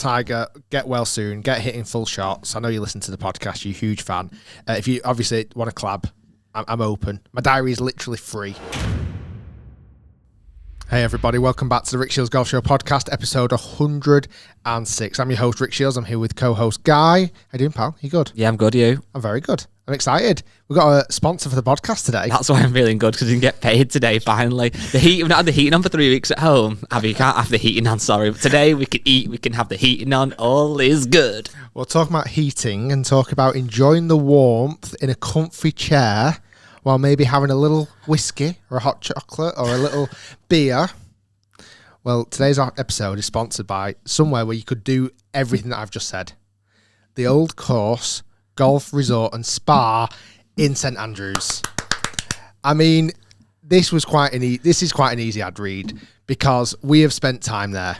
Tiger, get well soon. Get hitting full shots. I know you listen to the podcast. You're a huge fan. If you obviously want to collab, I'm open. My diary is literally free. Hey everybody, welcome back to the Rick Shiels Golf Show podcast, episode 106. I'm your host, Rick Shiels. I'm here with co-host Guy. How you doing, pal? You good? Yeah, I'm good. You? I'm very good. I'm excited. We've got a sponsor for the podcast today. That's why I'm feeling good, because I didn't get paid today, finally. We've not had the heating on for 3 weeks at home. You can't have the heating on, sorry. But today we can eat, we can have the heating on. All is good. We'll talk about heating and talk about enjoying the warmth in a comfy chair while maybe having a little whiskey or a hot chocolate or a little beer. Well, today's episode is sponsored by somewhere where you could do everything that I've just said. The Old Course Golf Resort and Spa in St Andrews. I mean, this is quite an easy ad read because we have spent time there.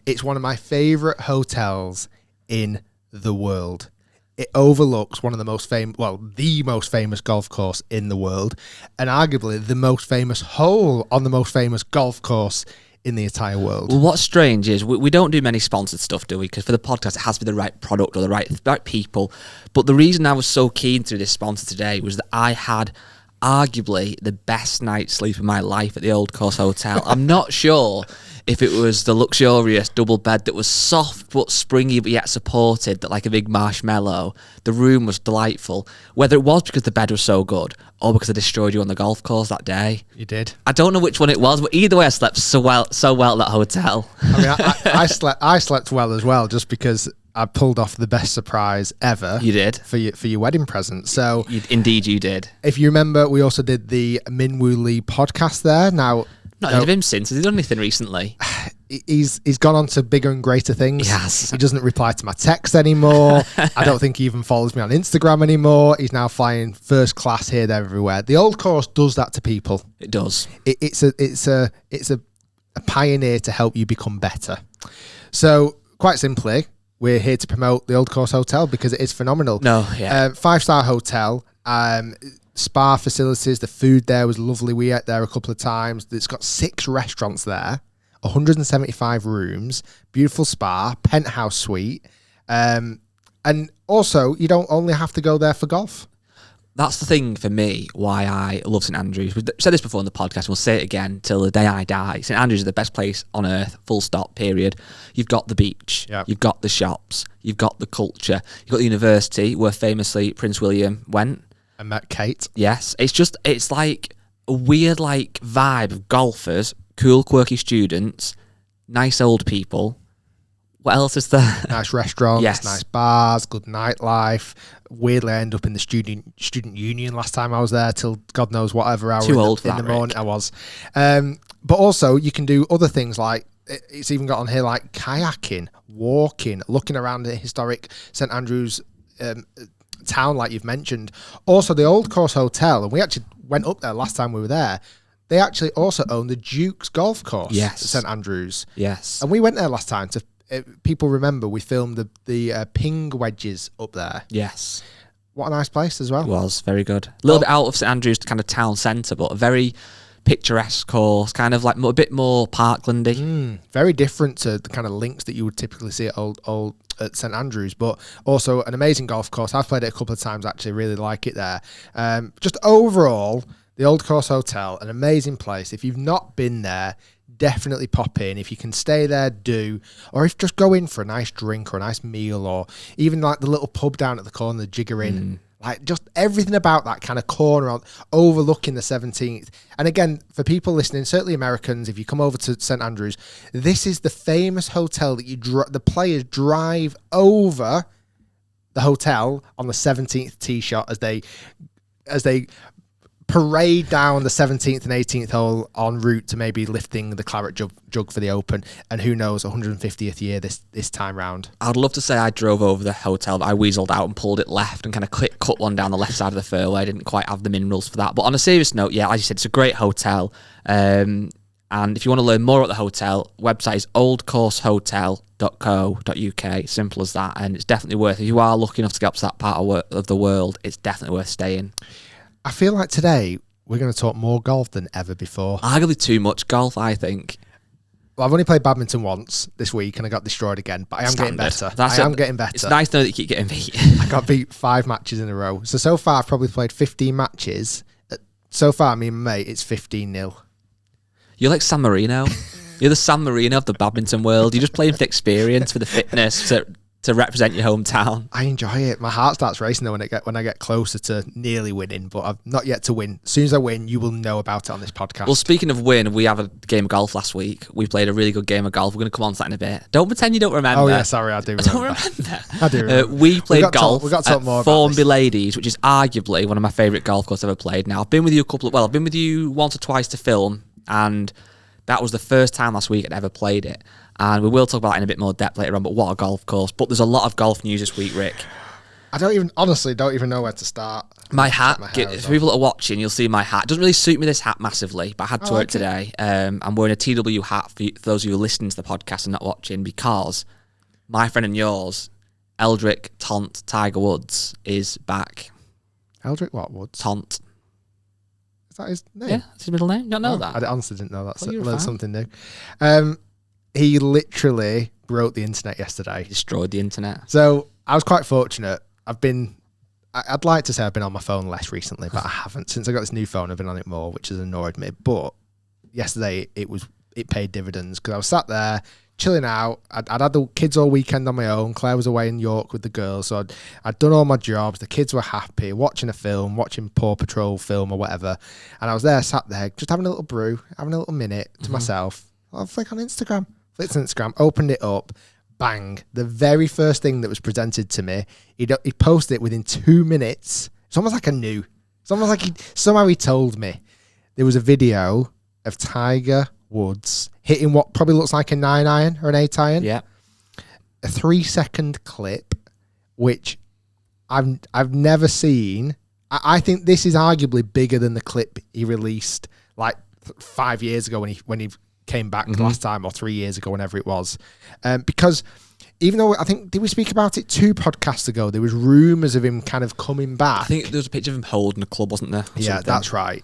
It's one of my favourite hotels in the world. It overlooks one of the most the most famous golf course in the world, and arguably the most famous hole on the most famous golf course in the entire world. Well, what's strange is we don't do many sponsored stuff, do we? Because for the podcast, it has to be the right product or the right people. But the reason I was so keen to do this sponsor today was that I had arguably the best night's sleep of my life at the Old Course Hotel. I'm not sure if it was the luxurious double bed that was soft but springy but yet supported, that like a big marshmallow. The room was delightful. Whether it was because the bed was so good or because I destroyed you on the golf course that day. You did. I don't know which one it was, but either way I slept so well at that hotel. I mean, I slept well as well, just because I pulled off the best surprise ever. You did. For your wedding present. So Indeed you did. If you remember, we also did the Minwoo Lee podcast there. Now, not heard of him since. Has he done anything recently? He's gone on to bigger and greater things. Yes. He doesn't reply to my text anymore. I don't think he even follows me on Instagram anymore. He's now flying first class here, there, everywhere. The Old Course does that to people. It does. It's a pioneer to help you become better. So quite simply, we're here to promote the Old Course Hotel because it is phenomenal. 5-star hotel. Spa facilities, the food there was lovely. We ate there a couple of times. It's got 6 restaurants there, 175 rooms, beautiful spa, penthouse suite, and also you don't only have to go there for golf. That's the thing for me why I love St Andrews. We've said this before in the podcast, and we'll say it again till the day I die. St Andrews is the best place on earth, full stop, period. You've got the beach, You've got the shops, you've got the culture, you've got the university where famously Prince William went. I met Kate. Yes, it's like a weird vibe of golfers, cool, quirky students, nice old people. What else is there? Nice restaurants, yes. Nice bars, good nightlife. Weirdly, I ended up in the student union last time I was there till God knows whatever hour Too old for in that, the morning Rick. I was. But also, you can do other things like, it's even got on here like kayaking, walking, looking around the historic St Andrews town like you've mentioned. Also, the Old Course Hotel, and we actually went up there last time we were there. They actually also own the Duke's Golf Course at St Andrews. Yes. And we went there last time to... people remember we filmed the ping wedges up there. Yes. What a nice place as well. It was very good. A little bit out of St Andrews, kind of town centre, but a very picturesque course, kind of like a bit more Parklandy. Very different to the kind of links that you would typically see at old at St Andrews, but also an amazing golf course. I've played it a couple of times, actually really like it there. Just overall, the Old Course Hotel, an amazing place. If you've not been there, definitely pop in. If you can stay there, do. Or if just go in for a nice drink or a nice meal, or even like the little pub down at the corner, the Jigger Inn. Like just everything about that kind of corner overlooking the 17th. And again, for people listening, certainly Americans, if you come over to St Andrews, this is the famous hotel that the players drive over the hotel on the 17th tee shot as they parade down the 17th and 18th hole en route to maybe lifting the claret jug for the Open, and who knows, 150th year this time round. I'd love to say I drove over the hotel, but I weaseled out and pulled it left and kind of cut one down the left side of the fairway. I didn't quite have the minerals for that. But on a serious note, yeah, as you said, it's a great hotel. And if you want to learn more about the hotel, website is oldcoursehotel.co.uk. Simple as that. And it's definitely worth, if you are lucky enough to get up to that part of the world, it's definitely worth staying. I feel like today we're going to talk more golf than ever before. Arguably too much golf, I think. Well, I've only played badminton once this week and I got destroyed again, but I am getting better. I am getting better. It's nice to know that you keep getting beat. I got beat 5 matches in a row. So far, I've probably played 15 matches. So far, me and my mate, it's 15-0. You're like San Marino. You're the San Marino of the badminton world. You're just playing for the experience, for the fitness, to represent your hometown. I enjoy it. My heart starts racing though when I get closer to nearly winning, but I've not yet to win. As soon as I win, you will know about it on this podcast. Well, speaking of win, we have a game of golf last week. We played a really good game of golf. We're going to come on to that in a bit. Don't pretend you don't remember. Oh yeah, sorry, I do remember. I don't remember. I do remember. We played golf we got to talk more at Formby Ladies, which is arguably one of my favourite golf courses I've ever played. Now, I've been with you once or twice to film, and that was the first time last week I'd ever played it. And we will talk about it in a bit more depth later on, but what a golf course. But there's a lot of golf news this week, Rick. I honestly don't even know where to start. My hat, for people that are watching, you'll see my hat. It doesn't really suit me, this hat, massively, but I had to wear it today. I'm wearing a TW hat for those of you who are listening to the podcast and not watching, because my friend and yours, Eldrick Tont Tiger Woods, is back. Eldrick what, Woods? Tont. Is that his name? Yeah, that's his middle name. You don't know that? I honestly didn't know that. Well, learned something new. He literally broke the internet yesterday. Destroyed the internet. So I was quite fortunate. I'd like to say I've been on my phone less recently, but I haven't. Since I got this new phone, I've been on it more, which has annoyed me. But yesterday, it paid dividends because I was sat there chilling out. I'd had the kids all weekend on my own. Claire was away in York with the girls, so I'd done all my jobs. The kids were happy, watching a film, watching Paw Patrol film or whatever. And I was there, sat there, just having a little brew, having a little minute to myself. I'll flick on Instagram. Flicked on Instagram, opened it up, bang. The very first thing that was presented to me, he posted it within 2 minutes. It's almost like I knew. It's almost like somehow he told me. There was a video of Tiger Woods hitting what probably looks like a 9-iron or an 8-iron. Yeah. A 3-second clip, which I've never seen. I think this is arguably bigger than the clip he released like 5 years ago when he came back the last time, or 3 years ago, whenever it was. Because even though I think, did we speak about it 2 podcasts ago? There was rumours of him kind of coming back. I think there was a picture of him holding a club, wasn't there? Yeah, that's right.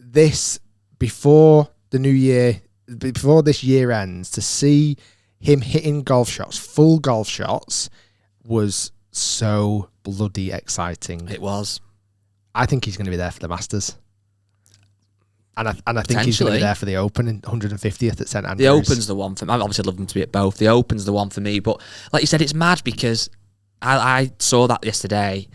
This, before the new year, before this year ends, to see him hitting golf shots, full golf shots, was so bloody exciting. It was. I think he's going to be there for the Masters. And I think he's going to be there for the Open in 150th at St Andrews. The Open's the one for me. I obviously love him to be at both. The Open's the one for me. But like you said, it's mad because I saw that yesterday.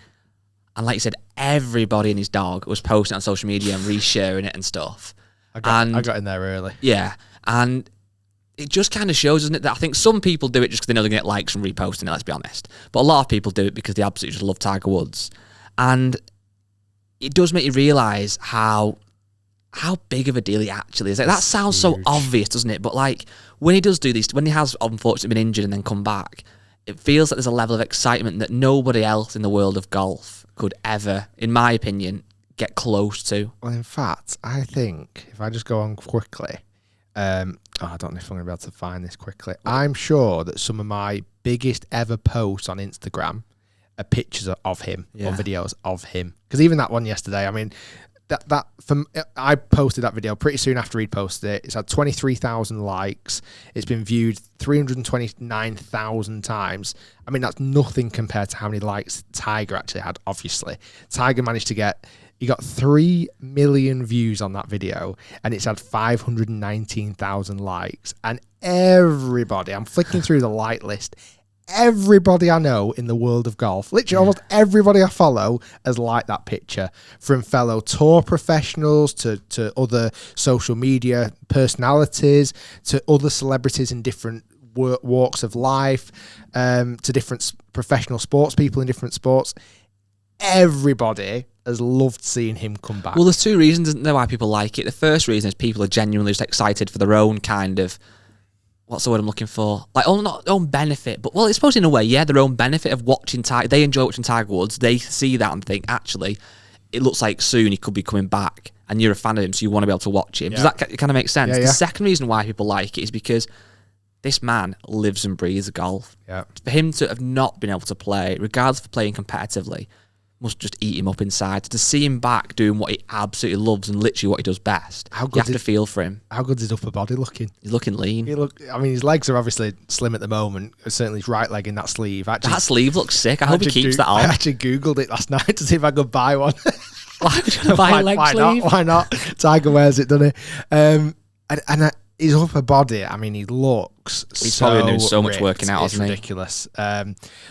And like you said, everybody and his dog was posting on social media and resharing it and stuff. I got in there early. Yeah. And it just kind of shows, doesn't it, that I think some people do it just because they know they're going to get likes from reposting it, let's be honest. But a lot of people do it because they absolutely just love Tiger Woods. And it does make you realise how big of a deal he actually is. Like, that sounds so obvious, doesn't it? But like when he does do these, when he has unfortunately been injured and then come back, it feels like there's a level of excitement that nobody else in the world of golf could ever, in my opinion, get close to. Well, in fact, I think if I just go on quickly, I don't know if I'm going to be able to find this quickly. I'm sure that some of my biggest ever posts on Instagram are pictures of him or videos of him. Because even that one yesterday, I mean, I posted that video pretty soon after he'd posted it. It's had 23,000 likes. It's been viewed 329,000 times. I mean, that's nothing compared to how many likes Tiger actually had, obviously. Tiger managed to he got 3 million views on that video, and it's had 519,000 likes. And everybody, I'm flicking through the like list, everybody I know in the world of golf, literally almost everybody I follow has liked that picture, from fellow tour professionals to other social media personalities to other celebrities in different walks of life, to different professional sports people in different sports. Everybody has loved seeing him come back. Well, there's 2 reasons, isn't there, why people like it. The first reason is people are genuinely just excited for their own kind of, what's the word I'm looking for? Like, not own benefit, but, well, it's supposed in a way, yeah, their own benefit of watching Tiger. They enjoy watching Tiger Woods. They see that and think, actually, it looks like soon he could be coming back, and you're a fan of him, so you want to be able to watch him. Yeah. Does that kind of make sense? Yeah. The second reason why people like it is because this man lives and breathes golf. Yeah. For him to have not been able to play, regardless of playing competitively, must just eat him up inside. To see him back doing what he absolutely loves and literally what he does best, you have to feel for him. How good's his upper body looking? He's looking lean. His legs are obviously slim at the moment. Certainly his right leg in that sleeve. Actually, that sleeve looks sick. I hope he keeps that on. I actually Googled it last night to see if I could buy one. Why would you buy a leg sleeve? Why not? Tiger wears it, doesn't he? And his upper body, I mean, he looks He's so probably doing so much ripped. working out, it's hasn't he? Ridiculous.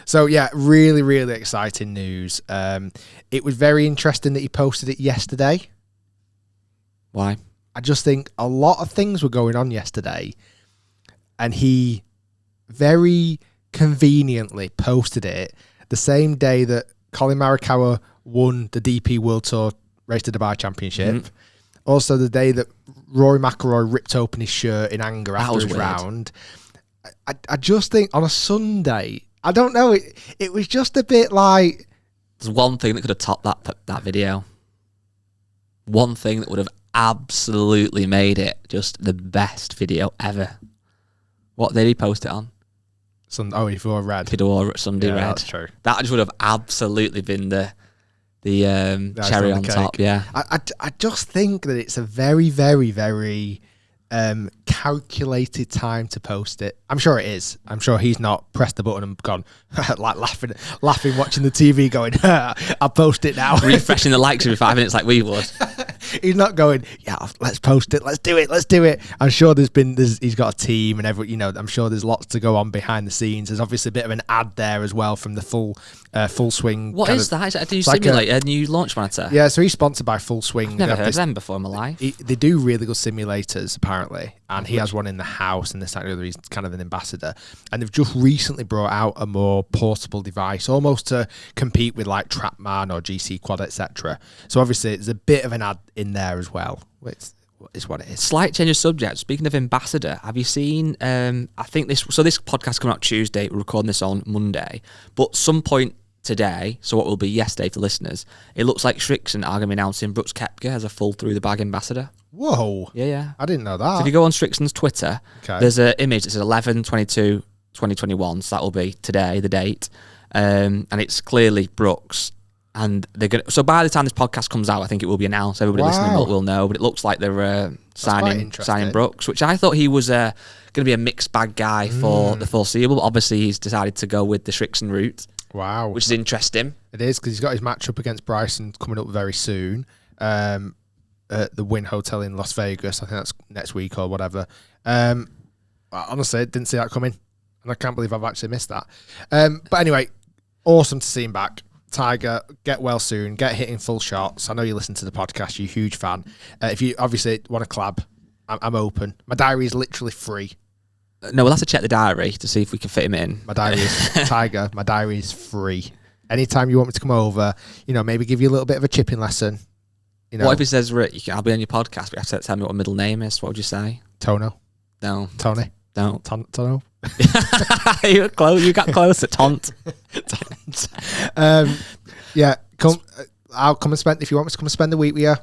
So, yeah, really, really exciting news. It was very interesting that he posted it yesterday. Why? I just think a lot of things were going on yesterday, and he very conveniently posted it the same day that Colin Morikawa won the DP World Tour Race to Dubai Championship. Mm-hmm. Also, the day that Rory McIlroy ripped open his shirt in anger after his round. I just think on a Sunday, I don't know, it was just a bit like... There's one thing that could have topped that video. One thing that would have absolutely made it just the best video ever. What did he post it on? He wore red. He wore Sunday red. That's true. That just would have absolutely been the cherry on top. Yeah. I just think that it's a very, very, very calculated time to post it. I'm sure it is. I'm sure he's not pressed the button and gone like laughing, watching the TV, going, "I'll post it now." Refreshing the likes every 5 minutes like we would. He's not going, "Yeah, let's post it. Let's do it." I'm sure he's got a team and I'm sure there's lots to go on behind the scenes. There's obviously a bit of an ad there as well from the Full Swing. What is that? Is that a new simulator, a new launch monitor? Yeah, so he's sponsored by Full Swing. I've never heard of them before in my life. They do really good simulators, apparently, and he has one in the house, and this and the other. He's kind of an ambassador, and they've just recently brought out a more portable device, almost to compete with like TrackMan or GC Quad, etc. So obviously, there's a bit of an ad in there as well, which is what it is. Slight change of subject. Speaking of ambassador, have you seen? I think this podcast coming out Tuesday. We're recording this on Monday, but some point today, so what will be yesterday for listeners, it looks like Shrixon are going to be announcing Brooks Koepka as a full through the bag ambassador. Whoa. Yeah. I didn't know that. So if you go on Shrixon's Twitter, there's an image that says 11/22/2021, so that will be today, the date, and it's clearly Brooks. And they're going. So by the time this podcast comes out, I think it will be announced. Everybody listening will know. But it looks like they're signing Brooks, which I thought he was going to be a mixed bag guy for the foreseeable. But obviously, he's decided to go with the Shrixon route. Wow, which is interesting. It is, because he's got his match up against Bryson coming up very soon. At the Wynn Hotel in Las Vegas. I think that's next week or whatever. Honestly, didn't see that coming, and I can't believe I've actually missed that. But anyway, awesome to see him back. Tiger, get well soon. Get hitting full shots. I know you listen to the podcast. You're a huge fan. If you obviously want to collab, I'm open. My diary is literally free. No, we'll have to check the diary to see if we can fit him in. My diary is Tiger. My diary is free. Anytime you want me to come over, maybe give you a little bit of a chipping lesson. What if he says, Rick, I'll be on your podcast, but you have to tell me what middle name is? What would you say? Tono. No. Tony. No. Tono. You got close. You got close at Tont. Yeah. I'll come and spend. If you want me to come and spend the week with you,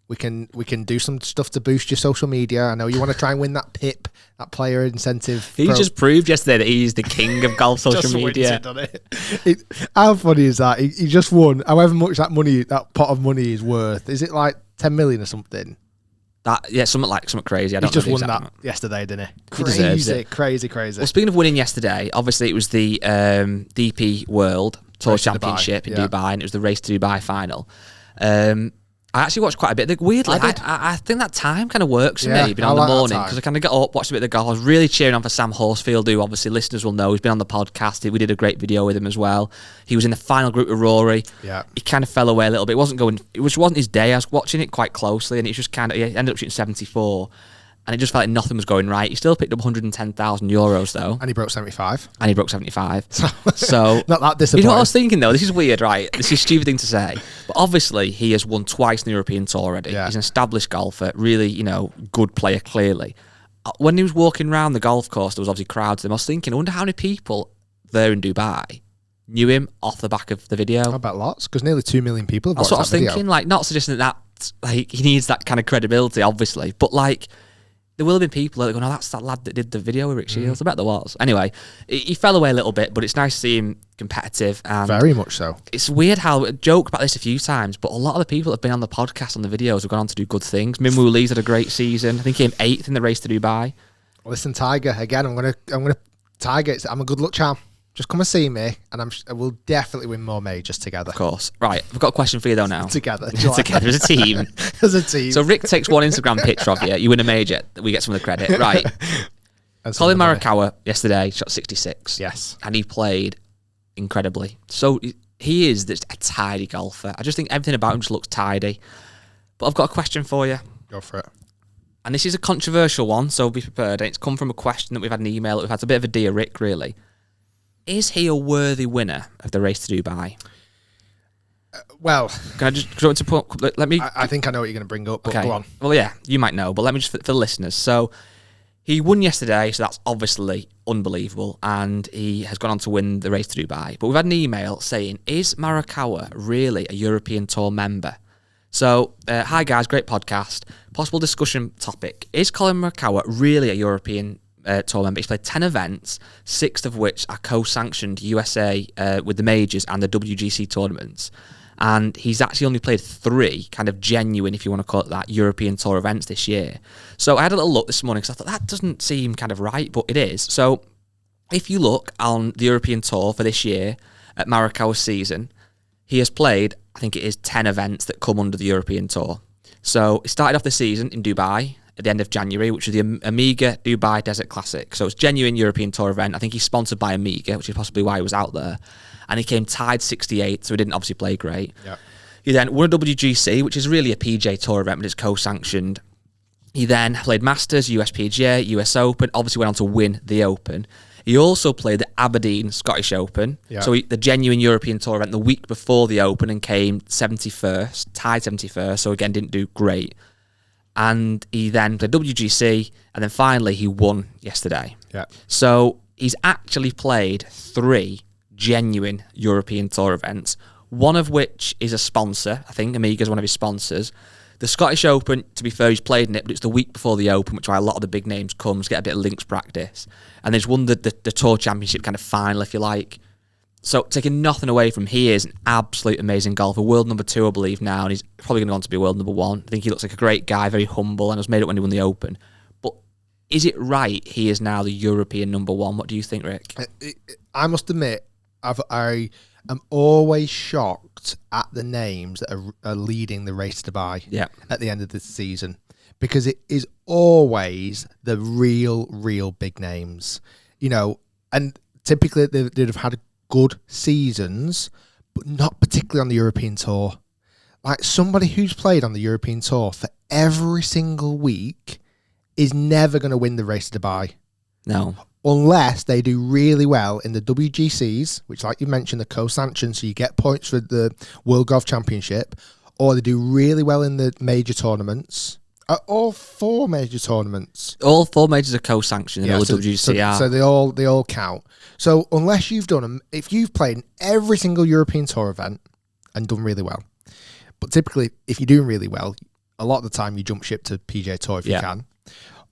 we can do some stuff to boost your social media. I know you want to try and win that PIP, that player incentive. He just proved yesterday that he's the king of golf social media. How funny is that? He just won. However much that pot of money is worth. Is it like 10 million or something? Something crazy. I don't know. He just won that amount. Yesterday, didn't he? Crazy. Well, speaking of winning yesterday, obviously it was the DP World Tour Championship in Dubai, and it was the Race to Dubai final. I actually watched quite a bit. Weirdly, I think that time kind of works for me, being on the morning, because I kind of get up, watched a bit of the golf. I was really cheering on for Sam Horsfield, who obviously listeners will know. He's been on the podcast. We did a great video with him as well. He was in the final group with Rory. Yeah. He kind of fell away a little bit. It wasn't his day. I was watching it quite closely, and he ended up shooting 74. And it just felt like nothing was going right. He still picked up 110,000 euros though. And he broke 75. So not that disappointing. You know what I was thinking though? This is weird, right? This is a stupid thing to say. But obviously he has won twice in the European Tour already. Yeah. He's an established golfer, really, good player clearly. When he was walking around the golf course, there was obviously crowds. I was thinking, I wonder how many people there in Dubai knew him off the back of the video. I bet lots, because nearly 2 million people have watched that video. That's what I was thinking. Like, not suggesting that he needs that kind of credibility, obviously, but like, there will have been people that go, no, that's that lad that did the video with Rick Shiels. I bet there was. Anyway, he fell away a little bit, but it's nice to see him competitive. And very much so. It's weird how I joke about this a few times, but a lot of the people that have been on the podcast, on the videos, have gone on to do good things. Minwoo Lee's had a great season. I think he came 8th in the race to Dubai. Listen, Tiger, again, I'm gonna Tiger. I'm a good luck charm. Just come and see me, and we'll definitely win more majors together. Of course. Right, I've got a question for you though now. Together. Together as a team. As a team. So Rick takes one Instagram picture of you. You win a major. We get some of the credit. Right. Colin Morikawa yesterday shot 66. Yes. And he played incredibly. So he is just a tidy golfer. I just think everything about him just looks tidy. But I've got a question for you. Go for it. And this is a controversial one, so be prepared. It's come from a question that we've had an email that we've had. It's a bit of a Dear Rick, really. Is he a worthy winner of the race to Dubai? Well, can I just go into put? Let me. I think I know what you're going to bring up. But okay. Go on. Well, yeah, you might know, but let me just for the listeners. So he won yesterday, so that's obviously unbelievable, and he has gone on to win the race to Dubai. But we've had an email saying, "Is Morikawa really a European Tour member?" So, hi guys, great podcast. Possible discussion topic: is Colin Morikawa really a European Tour member? He's played 10 events, 6 of which are co-sanctioned USA with the majors and the WGC tournaments. And he's actually only played 3 kind of genuine, if you want to call it that, European Tour events this year. So I had a little look this morning because I thought that doesn't seem kind of right, but it is. So if you look on the European Tour for this year at Morikawa's season, he has played, I think it is 10 events that come under the European Tour. So he started off the season in Dubai at the end of January, which was the Amiga Dubai Desert Classic. So it's a genuine European Tour event. I think he's sponsored by Amiga, which is possibly why he was out there. And he came tied 68, so he didn't obviously play great. Yeah. He then won a WGC, which is really a PJ Tour event, but it's co-sanctioned. He then played Masters, USPGA, US Open, obviously went on to win the Open. He also played the Aberdeen Scottish Open, so the genuine European Tour event the week before the Open, and came 71st, tied 71st, so again didn't do great. And he then played WGC, and then finally he won yesterday. Yeah. So he's actually played 3 genuine European Tour events, one of which is a sponsor. I think Amiga's one of his sponsors. The Scottish Open, to be fair, he's played in it, but it's the week before the Open, which is why a lot of the big names come to get a bit of links practice. And he's won the Tour Championship kind of final, if you like. So taking nothing away from, he is an absolute amazing golfer. World number 2, I believe, now, and he's probably going to go on to be world number 1. I think he looks like a great guy, very humble, and was made up when he won the Open. But is it right he is now the European number 1? What do you think, Rick? I must admit, I am always shocked at the names that are leading the race to Dubai at the end of the season, because it is always the real big names, you know, and typically they'd have had good seasons, but not particularly on the European Tour. Like, somebody who's played on the European Tour for every single week is never going to win the race to Dubai. No. Unless they do really well in the WGCs, which, like you mentioned, the co-sanctioned, so you get points for the World Golf Championship, or they do really well in the major tournaments. All 4 major tournaments. All 4 majors are co-sanctioned in all the WGC. So they all count. So unless you've done them, if you've played in every single European Tour event and done really well, but typically if you're doing really well, a lot of the time you jump ship to PGA Tour if you can,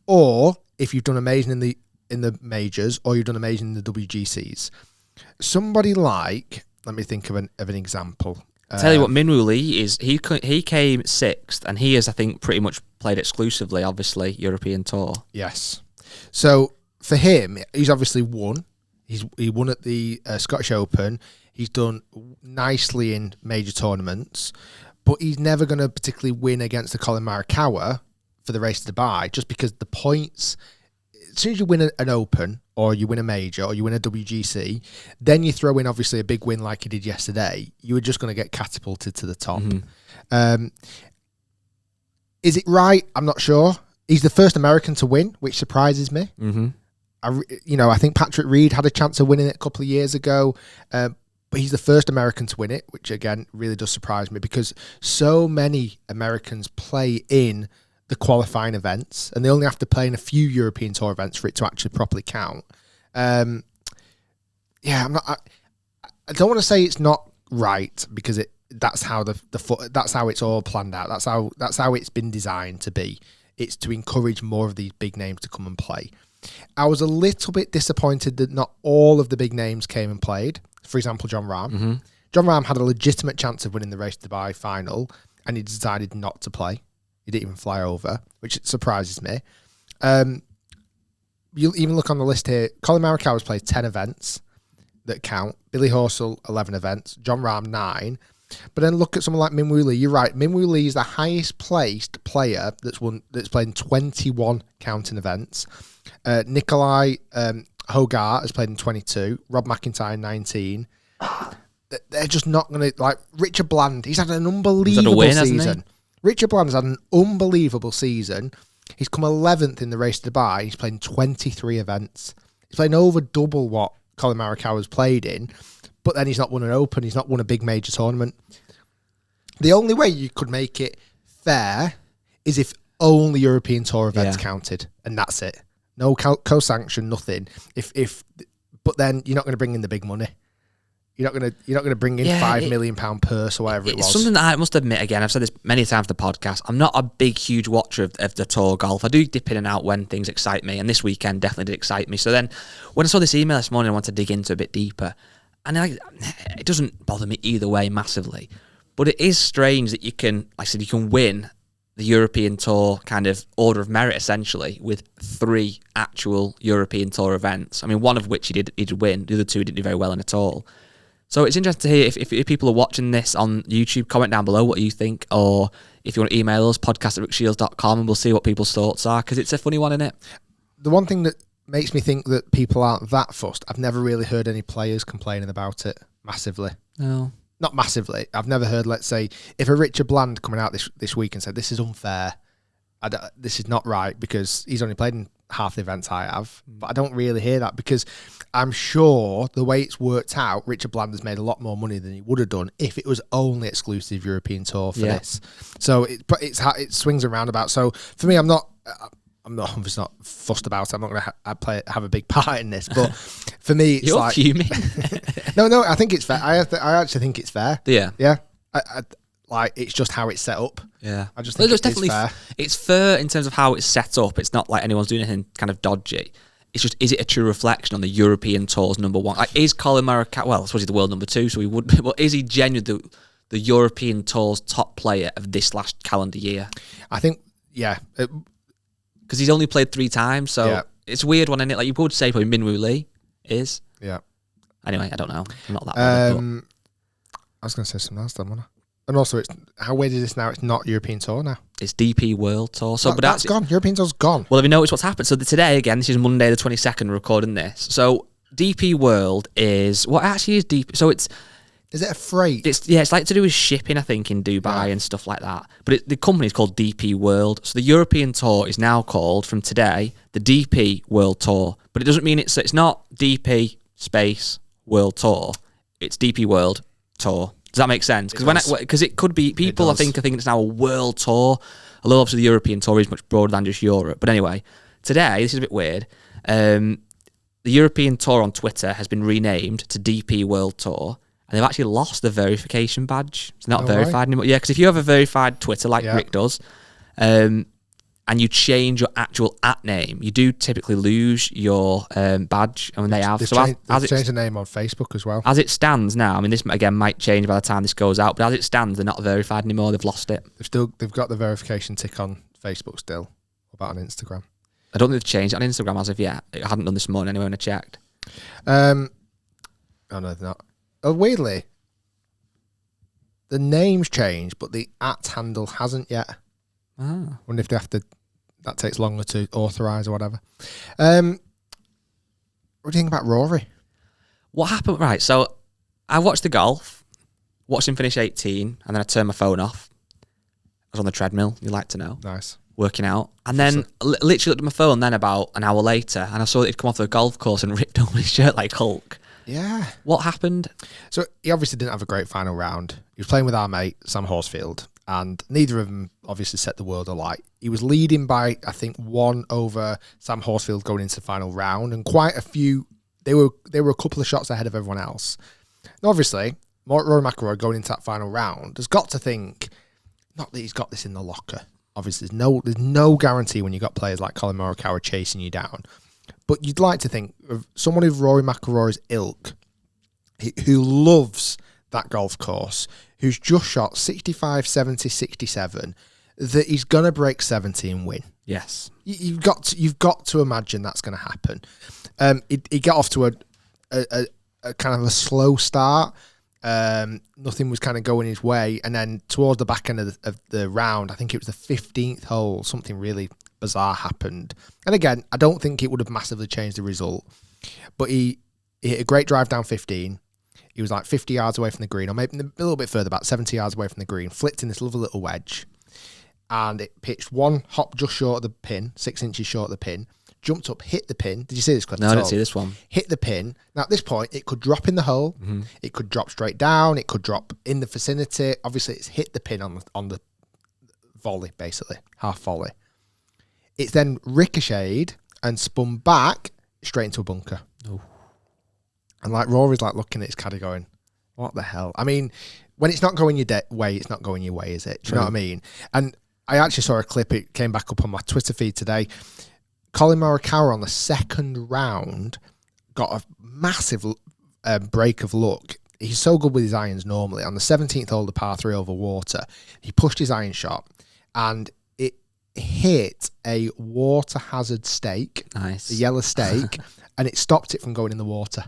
or if you've done amazing in the majors, or you've done amazing in the WGCs. Somebody like, let me think of an example. Tell you what, Minwoo Lee is. He came 6th, and he has, I think, pretty much played exclusively, obviously, European Tour. Yes. So for him, he's obviously won. He won at the Scottish Open. He's done nicely in major tournaments, but he's never going to particularly win against the Colin Morikawa for the race to Dubai, just because the points. As soon as you win an Open, or you win a major, or you win a WGC, then you throw in obviously a big win like you did yesterday, you were just going to get catapulted to the top. Mm-hmm. Is it right? I'm not sure. He's the first American to win, which surprises me. Mm-hmm. I think Patrick Reed had a chance of winning it a couple of years ago, but he's the first American to win it, which again really does surprise me, because so many Americans play in the qualifying events, and they only have to play in a few European Tour events for it to actually properly count. I don't want to say it's not right, because that's how that's how it's all planned out. That's how it's been designed to be. It's to encourage more of these big names to come and play. I was a little bit disappointed that not all of the big names came and played. For example, Jon Rahm. Mm-hmm. Jon Rahm had a legitimate chance of winning the Race to Dubai final, and he decided not to play. He didn't even fly over, which surprises me. You even look on the list here. Colin Morikawa's played 10 events that count. Billy Horsell, 11 events. Jon Rahm, 9. But then look at someone like Min Woo Lee. You're right. Min Woo Lee is the highest placed player that's played in 21 counting events. Nikolai Hogarth has played in 22. Rob McIntyre, 19. They're just not going to, like, Richard Bland. He's had an unbelievable season. Richard Bland's had an unbelievable season. He's come 11th in the Race to Dubai. He's played in 23 events. He's playing over double what Colin Morikawa's played in. But then he's not won an Open. He's not won a big major tournament. The only way you could make it fair is if only European Tour events counted, and that's it. No co-sanction, nothing. But then you're not going to bring in the big money. You're not going to bring in £5 million purse or whatever it was. It's something that I must admit, again, I've said this many times on the podcast, I'm not a big, huge watcher of the tour golf. I do dip in and out when things excite me, and this weekend definitely did excite me. So then when I saw this email this morning, I wanted to dig into a bit deeper. And it doesn't bother me either way massively. But it is strange that you can, like I said, you can win the European Tour kind of order of merit, essentially, with 3 actual European Tour events. I mean, one of which he did win. The other 2 he didn't do very well in at all. So it's interesting to hear if people are watching this on YouTube, comment down below what you think, or if you want to email us, podcast@rickshiels.com, and we'll see what people's thoughts are, because it's a funny one, isn't it? The one thing that makes me think that people aren't that fussed, I've never really heard any players complaining about it massively. No. Not massively. I've never heard, let's say, if a Richard Bland coming out this week and said, this is unfair, this is not right, because he's only played in half the events I have. But I don't really hear that, because I'm sure the way it's worked out, Richard Bland has made a lot more money than he would have done if it was only exclusive European Tour for this. So it swings around about. So for me, I'm obviously not fussed about it. I'm not going to have a big part in this, but for me, it's You're like fuming. No, I think it's fair. I actually think it's fair. Yeah. Like, it's just how it's set up. Yeah, I just think it's definitely fair. It's fair in terms of how it's set up. It's not like anyone's doing anything kind of dodgy. It's just, is it a true reflection on the European Tour's number 1? Like, is Colin Morikawa, well, I suppose he's the world number 2, so he would be, but is he genuinely the European Tour's top player of this last calendar year? I think, yeah. Because he's only played 3 times, so it's a weird one, isn't it? Like, you would say probably Min Woo Lee is. Yeah. Anyway, I don't know. I'm not that bothered, I was going to say something else then, wasn't I? And also, how weird is this now? It's not European Tour now. It's DP World Tour. So, but that's gone. European Tour's gone. Well, have you noticed what's happened? So today, again, this is Monday the 22nd, we're recording this. So DP World is, what actually is DP? So it's... Is it a freight? It's like to do with shipping, I think, in Dubai and stuff like that. But the company is called DP World. So the European Tour is now called, from today, the DP World Tour. But it doesn't mean it's not DP space World Tour. It's DP World Tour. Does that make sense? Because it could be people. I think it's now a world tour. Although obviously the European Tour is much broader than just Europe. But anyway, today this is a bit weird. The European Tour on Twitter has been renamed to DP World Tour, and they've actually lost the verification badge. It's not verified anymore. Yeah, because if you have a verified Twitter like Rick does, and you change your actual @name, you do typically lose your badge. And they have. They've changed the name on Facebook as well. As it stands now, I mean, this again might change by the time this goes out, but as it stands, they're not verified anymore. They've lost it. They've got the verification tick on Facebook still. What about on Instagram? I don't think they've changed it on Instagram as of yet. It hadn't done this morning anyway when I checked. Oh no, they're not. Oh, weirdly, the name's changed, but the @handle hasn't yet. I wonder if they have to. That takes longer to authorise or whatever. What do you think about Rory? What happened? Right, so I watched the golf, watched him finish 18, and then I turned my phone off. I was on the treadmill, you like to know. Nice. Working out. And then literally looked at my phone then about an hour later, and I saw that he'd come off the golf course and ripped open his shirt like Hulk. Yeah. What happened? So he obviously didn't have a great final round. He was playing with our mate, Sam Horsfield, and neither of them obviously set the world alight. He was leading by, I think, 1 over Sam Horsfield going into the final round, and quite a few, they were a couple of shots ahead of everyone else. And obviously, Rory McIlroy going into that final round has got to think, not that he's got this in the locker. Obviously, there's no guarantee when you've got players like Colin Morikawa chasing you down. But you'd like to think of someone of Rory McIlroy's ilk, who loves that golf course, who's just shot 65, 70, 67, that he's going to break 70 and win. Yes. You've got to imagine that's going to happen. He got off to a kind of a slow start. Nothing was kind of going his way. And then towards the back end of the round, I think it was the 15th hole, something really bizarre happened. And again, I don't think it would have massively changed the result. But he hit a great drive down 15. He was like 50 yards away from the green, or maybe a little bit further back, 70 yards away from the green, flicked in this lovely little wedge. And it pitched one hop just short of the pin, 6 inches short of the pin, jumped up, hit the pin. Did you see this, Cliff? No, I didn't see this one. Hit the pin. Now, at this point, it could drop in the hole. Mm-hmm. It could drop straight down. It could drop in the vicinity. Obviously, it's hit the pin on the volley, basically, half volley. It's then ricocheted and spun back straight into a bunker. Oh. And like Rory's like looking at his caddy going, what the hell? I mean, when it's not going your way, it's not going your way, is it? Do you know what I mean? And I actually saw a clip. It came back up on my Twitter feed today. Colin Morikawa on the second round got a massive break of luck. He's so good with his irons normally. On the 17th hole, the par 3 over water, he pushed his iron shot and it hit a water hazard stake, nice, the yellow stake, and it stopped it from going in the water.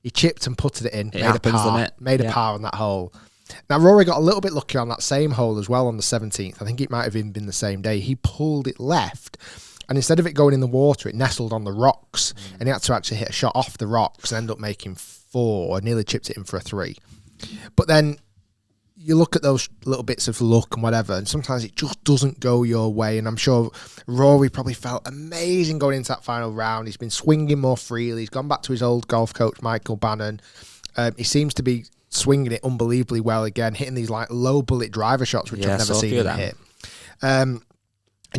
He chipped and putted it in, made a par on that hole. Now, Rory got a little bit lucky on that same hole as well on the 17th. I think it might have even been the same day. He pulled it left, and instead of it going in the water, it nestled on the rocks, and he had to actually hit a shot off the rocks and end up making 4, nearly chipped it in for a 3. But then you look at those little bits of luck and whatever, and sometimes it just doesn't go your way, and I'm sure Rory probably felt amazing going into that final round. He's been swinging more freely. He's gone back to his old golf coach, Michael Bannon. He seems to be swinging it unbelievably well again, hitting these like low bullet driver shots, which I've never seen him hit. And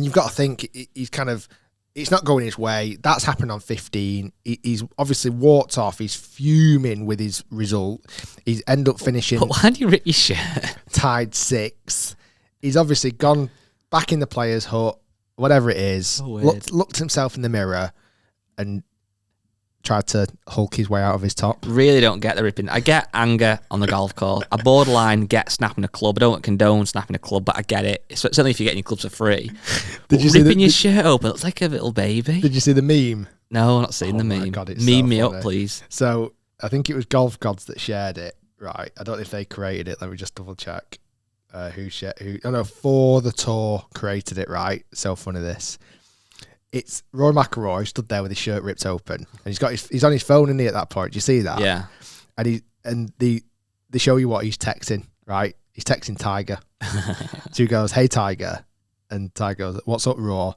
you've got to think it's not going his way. That's happened on 15. He's obviously walked off. He's fuming with his result. He's ended up finishing. But why do you rip your shirt? Tied 6th. He's obviously gone back in the player's hut, whatever it is. So looked himself in the mirror and tried to hulk his way out of his top. Really don't get the ripping. I get anger on the golf course. I borderline get snapping a club. I don't condone snapping a club, but I get it. Certainly if you're getting your clubs for free. Did you ripping your shirt open? It's like a little baby. Did you see the meme? No, I'm not seeing the meme. God, it's meme so me funny. up, please. So I think it was Golf Gods that shared it. Right. I don't know if they created it. Let me just double check. Who? Oh no, For the Tour created it. Right. So funny this. It's Rory McIlroy stood there with his shirt ripped open, and he's on his phone, isn't he, at that point? Do you see that? Yeah. And they show you what he's texting, right? He's texting Tiger. So he goes, "Hey Tiger," and Tiger goes, "What's up, Raw?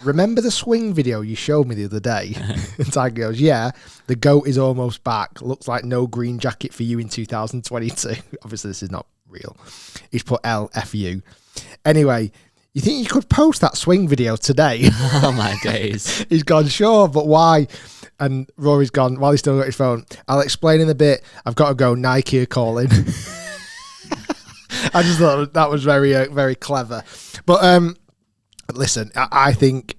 Remember the swing video you showed me the other day?" And Tiger goes, "Yeah, the GOAT is almost back. Looks like no green jacket for you in 2022. Obviously, this is not real. He's put LFU. Anyway. You think you could post that swing video today? Oh my days. He's gone, sure, but why? And Rory's gone, while he's still got his phone, I'll explain in a bit. I've got to go. Nike are calling. I just thought that was very, very clever. But listen, I think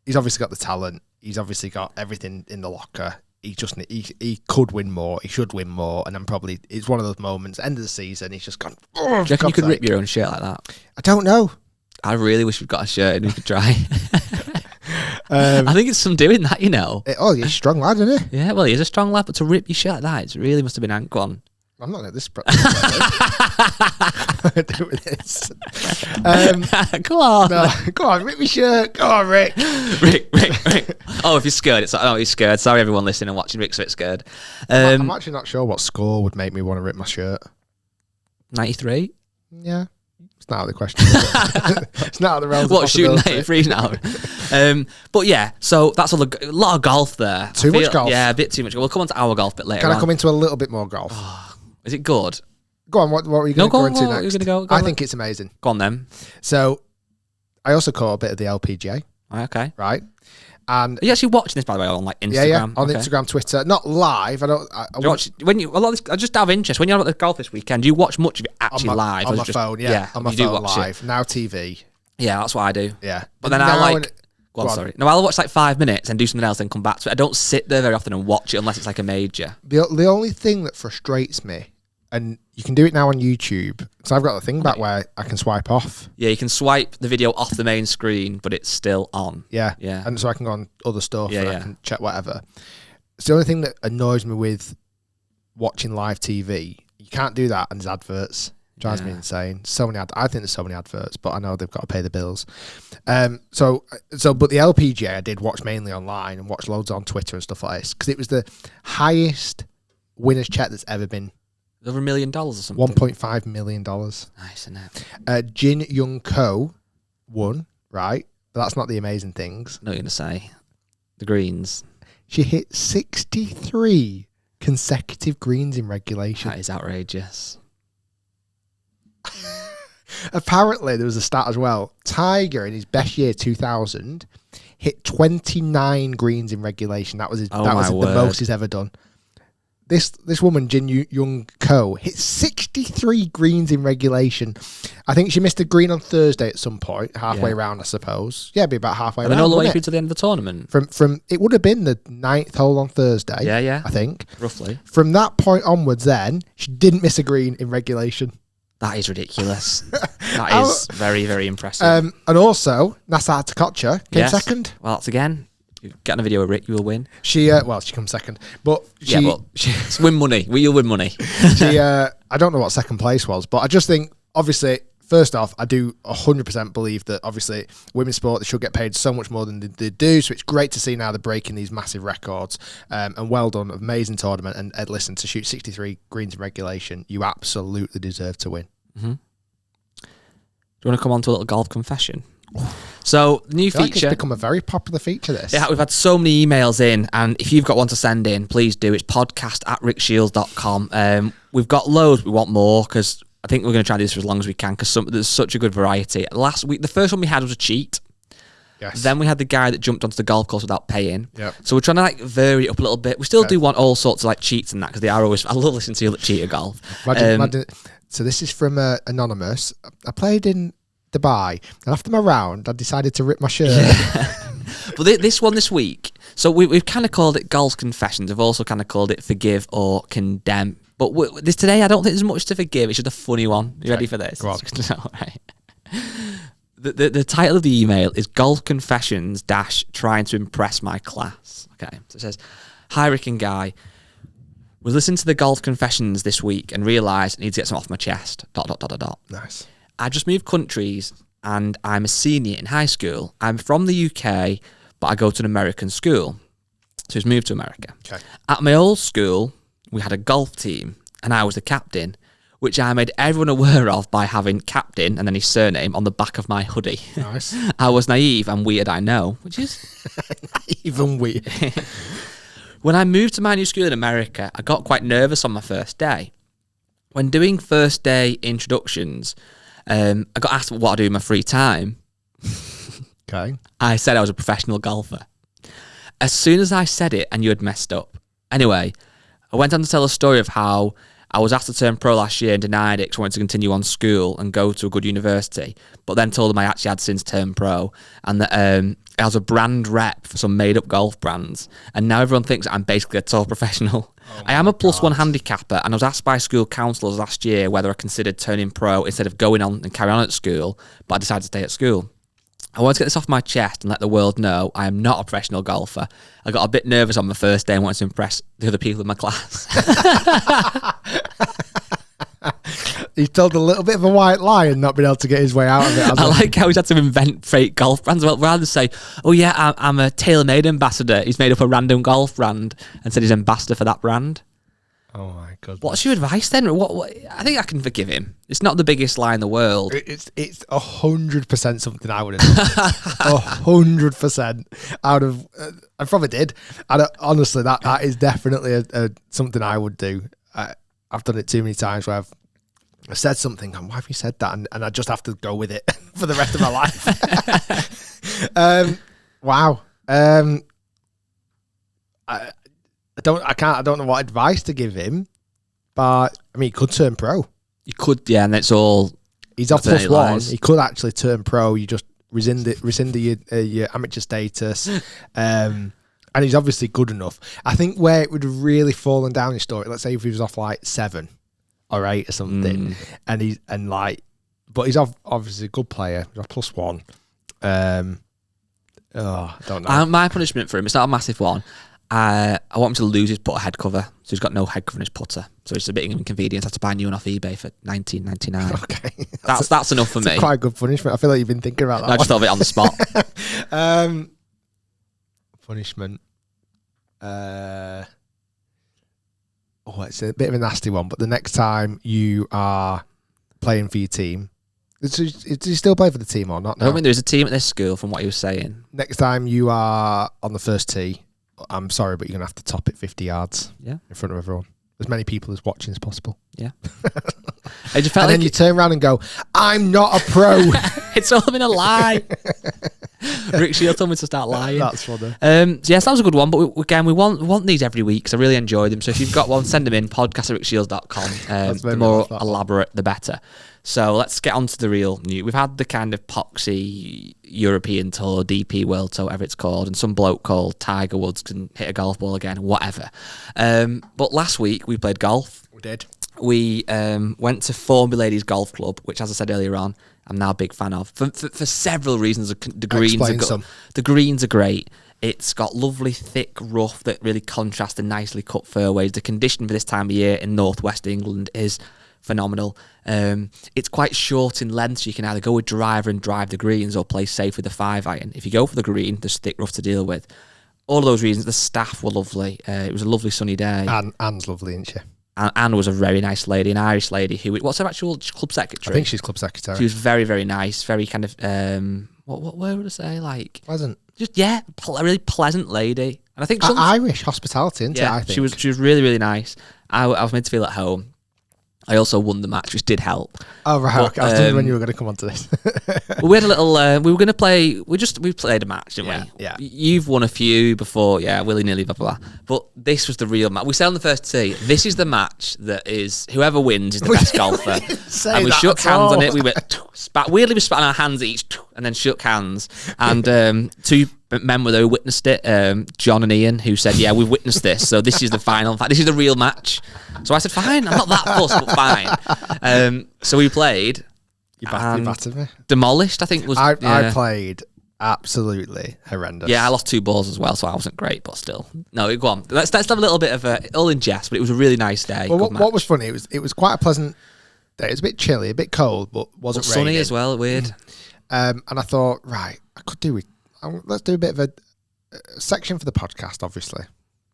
he's obviously got the talent. He's obviously got everything in the locker. He could win more. He should win more. And then probably it's one of those moments, end of the season, he's just gone, do you reckon you could rip your own shirt like that? I don't know. I really wish we'd got a shirt and we could try. I think it's some doing that, you know. He's a strong lad, isn't he? Yeah, well, he's a strong lad, but to rip your shirt like that, it really must have been Ant. Go on. I'm not at this. Do with this. Go on. No, go on, rip my shirt. Go on, Rick. Rick. Oh, if you're scared, he's scared. Sorry, everyone listening and watching. Rick's a bit scared. I'm actually not sure what score would make me want to rip my shirt. 93. Yeah. It's not out of the question. It's not out of the realm of shooting possibility. 93 now? But yeah, so that's a lot of golf there. Too much golf? Yeah, a bit too much. We'll come on to our golf bit later. Can I come into a little bit more golf? Is it good? Go on, what were you going to go into next? You're gonna go I think it's amazing. Go on then. So, I also caught a bit of the LPGA. Okay. Right? And Are you actually watching this, by the way, on like Instagram? yeah, on Instagram, Twitter, not live. I don't. I watch when you. Well, I just have interest. When you're at the golf this weekend, do you watch much of it actually live? On my phone, yeah. On my phone live. Now TV. Yeah, that's what I do. Yeah. But then I like... Go on, sorry. No, I'll watch like 5 minutes and do something else and come back to it. I don't sit there very often and watch it unless it's like a major. The only thing that frustrates me, and you can do it now on YouTube, because I've got the thing back where I can swipe off. Yeah, you can swipe the video off the main screen, but it's still on. Yeah. And so I can go on other stuff and I can check whatever. It's the only thing that annoys me with watching live TV. You can't do that and there's adverts. Drives me insane. So many I think there's so many adverts, but I know they've got to pay the bills. But the LPGA I did watch mainly online and watch loads on Twitter and stuff like this because it was the highest winner's check that's ever been. Over $1 million or something. $1.5 million. Nice, isn't it? Jin Young Ko won, right? But that's not the amazing things. No, you're gonna say the greens. She hit 63 consecutive greens in regulation. That is outrageous. Apparently, there was a stat as well. Tiger, in his best year, 2000, hit 29 greens in regulation. That was the most he's ever done. This woman, Jin Young Ko, hit 63 greens in regulation. I think she missed a green on Thursday at some point, halfway round, I suppose. Yeah, it'd be about halfway round. And then all the way through to the end of the tournament. From it would have been the 9th hole on Thursday. Yeah. I think Roughly. From that point onwards, then she didn't miss a green in regulation. That is ridiculous. That is very, very impressive. And also, Nassar Koepka came second. Well, that's again. You get in a video with Rick, you will win. She comes second, but she win money. You'll win money. I don't know what second place was, but I just think, obviously, first off, I do 100% believe that obviously women's sport, they should get paid so much more than they do. So it's great to see now they're breaking these massive records. And well done, amazing tournament. And listen, to shoot 63 greens in regulation, you absolutely deserve to win. Mm-hmm. Do you want to come on to a little golf confession? So, new feature. Like it's become a very popular feature, this. Yeah, we've had so many emails in, and if you've got one to send in, please do. It's podcast@rickshiels.com. We've got loads. We want more, because I think we're going to try to do this for as long as we can, because there's such a good variety. Last week, the first one we had was a cheat. Yes. Then we had the guy that jumped onto the golf course without paying. Yep. So we're trying to like vary it up a little bit. We still do want all sorts of like cheats and that, because they are always... I love listening to you that cheat at golf. Imagine, so this is from Anonymous. I played in Dubai, and after my round, I decided to rip my shirt. But this one this week, so we've kind of called it Golf Confessions. We've also kind of called it Forgive or Condemn. But this today, I don't think there's much to forgive. It's just a funny one. You ready for this? Go on. All right. The title of the email is Golf Confessions - trying to impress my class. Okay, so it says, "Hi Rick and Guy. Was listening to the Golf Confessions this week and realised I need to get some off my chest. ... Nice. I just moved countries and I'm a senior in high school. I'm from the UK, but I go to an American school. So he's moved to America. Okay. At my old school, we had a golf team and I was the captain, which I made everyone aware of by having captain and then his surname on the back of my hoodie. Nice. I was naive and weird, I know, which is... naive and weird. When I moved to my new school in America, I got quite nervous on my first day. When doing first day introductions... I got asked what I do in my free time. Okay. I said I was a professional golfer. As soon as I said it, I knew I'd messed up. Anyway, I went on to tell a story of how I was asked to turn pro last year and denied it because I wanted to continue on school and go to a good university, but then told them I actually had since turned pro and that I was a brand rep for some made-up golf brands, and now everyone thinks I'm basically a total professional. I am a +1 handicapper, and I was asked by school counsellors last year whether I considered turning pro instead of going on and carry on at school, but I decided to stay at school. I wanted to get this off my chest and let the world know I am not a professional golfer. I got a bit nervous on my first day and wanted to impress the other people in my class. He's told a little bit of a white lie and not been able to get his way out of it. I like how he's had to invent fake golf brands. Well, rather than say, oh yeah, I'm a TaylorMade ambassador, he's made up a random golf brand and said he's ambassador for that brand. Oh my goodness. What's your advice then? What I think I can forgive him. It's not the biggest lie in the world. It's 100% something I would have done. 100% out of... I probably did. Honestly, that is definitely something I would do. I've done it too many times where I've said something, and why have you said that? And I just have to go with it for the rest of my life. Wow. I don't know what advice to give him, but I mean, he could turn pro. You could, yeah, and it's all. He's off +1. He could actually turn pro. You just rescind your amateur status, and he's obviously good enough. I think where it would have really fallen down his story, let's say if he was off like 7 or 8 or something, but he's obviously a good player. He's off +1. I don't know. My punishment for him, it's not a massive one. I want him to lose his putter head cover, so he's got no head cover in his putter. So it's a bit inconvenient. I have to buy a new one off eBay for $19.99. Okay, that's enough for me. Quite a good punishment. I feel like you've been thinking about that. I just thought of it on the spot. Punishment. It's a bit of a nasty one. But the next time you are playing for your team, does he still play for the team or not? I don't think there's a team at this school, from what he was saying. Next time you are on the first tee, I'm sorry, but you're going to have to top it 50 yards in front of everyone. As many people as watching as possible. Yeah. I just felt then you turn around and go, I'm not a pro. It's all been a lie. Rick Shiels told me to start lying. That's funny. Yes, that was a good one. But we want these every week because I really enjoyed them. So if you've got one, send them in, podcast@rickshiels.com. The more elaborate, the better. So let's get on to the real news. We've had the kind of poxy European Tour, DP World Tour, whatever it's called, and some bloke called Tiger Woods can hit a golf ball again, whatever. But last week we played golf. We did. We went to Formula Ladies Golf Club, which, as I said earlier on, I'm now a big fan of for several reasons. The greens are great. It's got lovely thick rough that really contrasts the nicely cut fairways. The condition for this time of year in northwest England is phenomenal. It's quite short in length, so you can either go with driver and drive the greens or play safe with the 5-iron. If you go for the green, there's thick rough to deal with. All of those reasons. The staff were lovely. It was a lovely sunny day. Anne's lovely, isn't she? Anne was a very nice lady, an Irish lady what's her actual club secretary? I think she's club secretary. She was very, very nice, very kind of what word would I say? Like pleasant. Just a really pleasant lady. And I think Irish hospitality, isn't it? I think she was really, really nice. I was made to feel at home. I also won the match, which did help. Oh, right. Okay. I was wondering when you were going to come on to this. We had a little, we were going to play, we played a match, didn't we? Yeah. You've won a few before, willy-nilly, blah, blah, blah. But this was the real match. We said on the first tee, this is the match that is, whoever wins is the best golfer. And we shook hands on it. We went, weirdly we spat on our hands each, and then shook hands. And two men were there who witnessed it, John and Ian, who said, yeah, we've witnessed this, so this is the final. In fact, this is the real match. So I said, fine, I'm not that fussed, but fine. So we played. You battered me. Demolished, I think. I played absolutely horrendous. Yeah, I lost 2 balls as well, so I wasn't great, but still. No, go on. Let's have a little bit of all in jest, but it was a really nice day. Well, what was funny, it was quite a pleasant day. It was a bit chilly, a bit cold, but wasn't raining. Sunny as well, weird. And I thought, right, I could do with... Let's do a bit of a section for the podcast, obviously.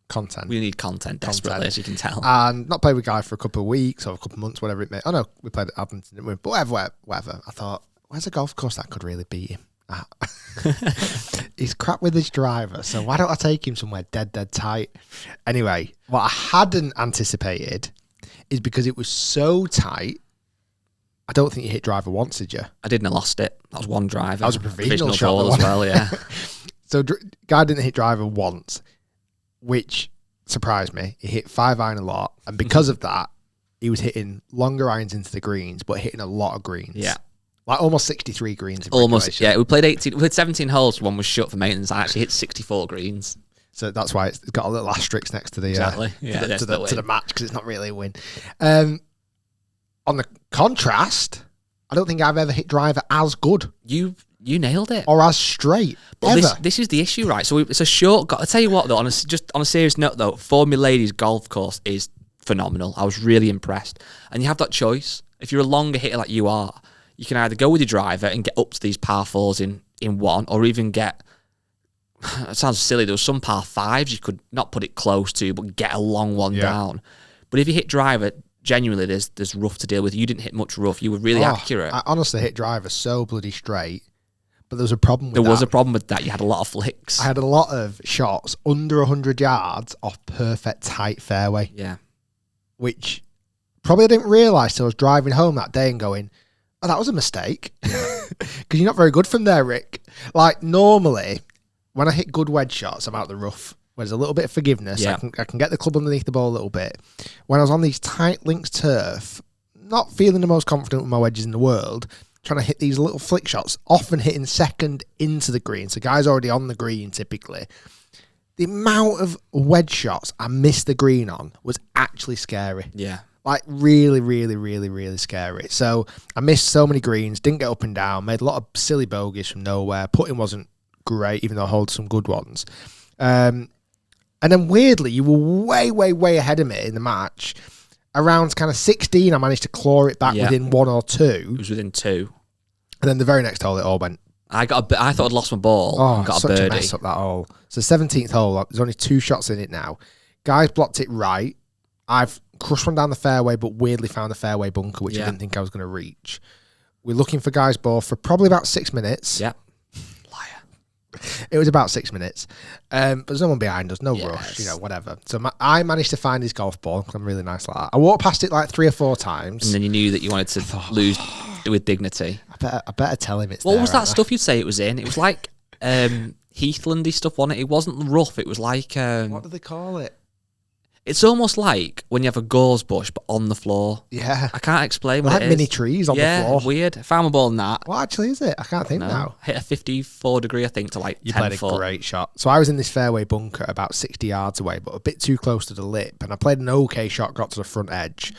Content. We need content desperately, as you can tell. And not play with Guy for a couple of weeks or a couple of months, whatever it may. Oh no, we played at Badminton, didn't we? But whatever. I thought, where's a golf course that could really beat him at? He's crap with his driver, so why don't I take him somewhere dead tight? Anyway, what I hadn't anticipated is because it was so tight. I don't think you hit driver once, did you? I didn't. I lost it. That was one driver. That was a provisional shot ball as well, yeah. So Guy didn't hit driver once, which surprised me. He hit 5-iron a lot, and because of that, he was hitting longer irons into the greens, but hitting a lot of greens. Yeah. Like almost 63 greens. Almost, yeah. We played 17 holes. One was shut for maintenance. I actually hit 64 greens. So that's why it's got a little asterisk next to the exactly. to the match, because it's not really a win. On the contrast, I don't think I've ever hit driver as good. You nailed it. Or as straight. But this is the issue, right? So it's a short... I'll tell you what, though, on a serious note, though, Formula Ladies Golf Course is phenomenal. I was really impressed. And you have that choice. If you're a longer hitter like you are, you can either go with your driver and get up to these par 4s in one, or even get... It sounds silly. There was some par 5s you could not put it close to, but get a long one down. But if you hit driver... Genuinely, there's rough to deal with. You didn't hit much rough. You were really accurate. I honestly hit driver so bloody straight, but there was a problem with that. There was a problem with that. You had a lot of flicks. I had a lot of shots under 100 yards off perfect tight fairway. Yeah. Which probably I didn't realise till I was driving home that day and going, oh, that was a mistake. Because you're not very good from there, Rick. Like, normally, when I hit good wedge shots, I'm out the rough. Where there's a little bit of forgiveness. Yeah. I can get the club underneath the ball a little bit. When I was on these tight links turf, not feeling the most confident with my wedges in the world, trying to hit these little flick shots, often hitting second into the green. So guys already on the green typically. The amount of wedge shots I missed the green on was actually scary. Yeah. Like really, really, really, really scary. So I missed so many greens, didn't get up and down, made a lot of silly bogeys from nowhere. Putting wasn't great, even though I hold some good ones. And then weirdly, you were way, way, way ahead of me in the match. Around kind of 16, I managed to claw it back within 1 or 2. It was within 2. And then the very next hole, it all went. I thought I'd lost my ball. And got such a birdie. A mess up that hole. So 17th hole, there's only 2 shots in it now. Guys blocked it right. I've crushed one down the fairway, but weirdly found the fairway bunker, which I didn't think I was going to reach. We're looking for guys' ball for probably about 6 minutes. Yep. Liar. It was about 6 minutes. But there's no one behind us, no rush, whatever. So I managed to find his golf ball, because I'm really nice like that. I walked past it like 3 or 4 times. And then you knew that you wanted to lose with dignity. I better tell him it's What there, was that stuff you'd say it was in? It was like Heathlandy stuff, wasn't it? It wasn't rough. It was like... what do they call it? It's almost like when you have a gauze bush, but on the floor. Yeah. I can't explain what like it is. mini trees on the floor. Yeah, weird. I found my ball in that. What actually is it? I can't think now. Hit a 54 degree, I think, to like 10 You played a great shot. So I was in this fairway bunker about 60 yards away, but a bit too close to the lip. And I played an okay shot, got to the front edge,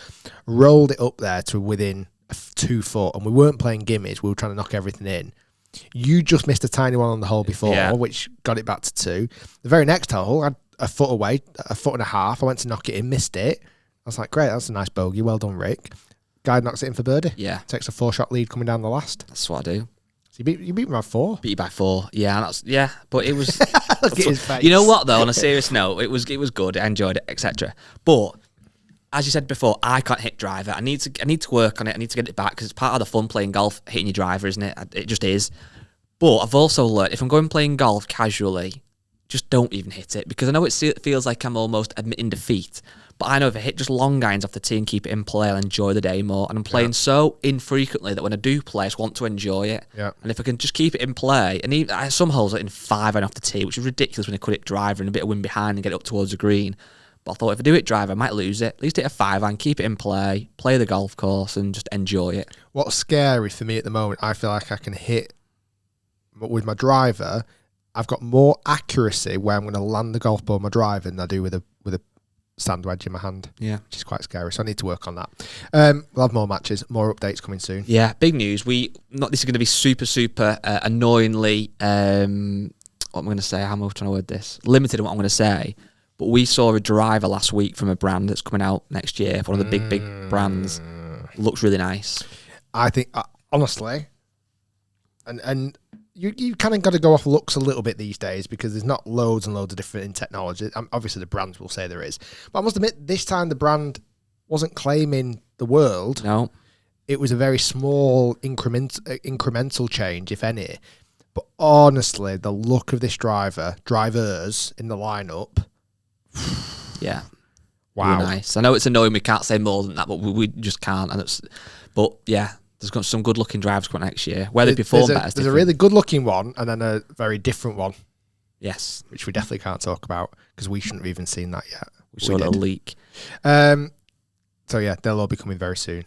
rolled it up there to within 2 foot. And we weren't playing gimmies. We were trying to knock everything in. You just missed a tiny one on the hole before, which got it back to 2. The very next hole, I had a foot away, a foot and a half. I went to knock it in, missed it. I was like, great, that's a nice bogey. Well done, Rick. Guy knocks it in for birdie. Yeah. Takes a 4-shot lead coming down the last. That's what I do. So you beat me by 4. Beat you by 4. Yeah, but it was... Look at his face. You know what, though, on a serious note, it was good. I enjoyed it, etc. But... as you said before, I can't hit driver. I need to work on it. I need to get it back because it's part of the fun playing golf, hitting your driver, isn't it? It just is. But I've also learned if I'm going playing golf casually, just don't even hit it because I know it feels like I'm almost admitting defeat. But I know if I hit just long irons off the tee and keep it in play, I'll enjoy the day more. And I'm playing so infrequently that when I do play, I just want to enjoy it. Yeah. And if I can just keep it in play, and even, some holes are in 5 iron off the tee, which is ridiculous when I cut it driver and a bit of wind behind and get it up towards the green. But I thought if I do it drive, I might lose it. At least hit a 5 iron, keep it in play the golf course, and just enjoy it. What's scary for me at the moment, I feel like I can hit with my driver. I've got more accuracy where I'm going to land the golf ball with my driver than I do with a sand wedge in my hand. Yeah, which is quite scary. So I need to work on that. We'll have more matches, more updates coming soon. Yeah, big news. This is going to be super annoyingly. What am I going to say? How am I trying to word this? Limited in what I'm going to say. But we saw a driver last week from a brand that's coming out next year. One of the big brands. Looks really nice. I think, honestly, and you kind of got to go off looks a little bit these days because there's not loads and loads of different in technology. Obviously, the brands will say there is. But I must admit, this time the brand wasn't claiming the world. No. It was a very small incremental change, if any. But honestly, the look of this drivers in the lineup... Yeah. Wow. Really nice. I know it's annoying we can't say more than that, but we just can't. But yeah, there's got some good looking drivers coming next year. Where they perform better. There's a really good looking one and then a very different one. Yes. Which we definitely can't talk about because we shouldn't have even seen that yet. We saw a leak. So yeah, they'll all be coming very soon.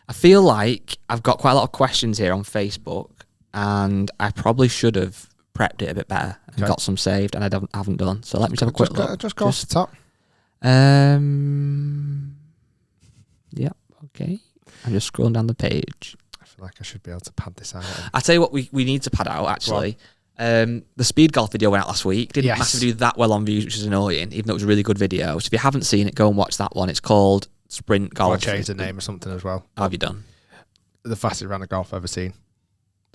I feel like I've got quite a lot of questions here on Facebook and I probably should have prepped it a bit better and got some saved, and I haven't done. So let me just have a quick look. Just go off the top. Yeah, okay. I'm just scrolling down the page. I feel like I should be able to pad this out. I tell you what, we need to pad out actually. The speed golf video went out last week. Didn't massively do that well on views, which is annoying, even though it was a really good video. So if you haven't seen it, go and watch that one. It's called Sprint Golf. I changed the name or something as well. How have you done? The fastest round of golf I've ever seen.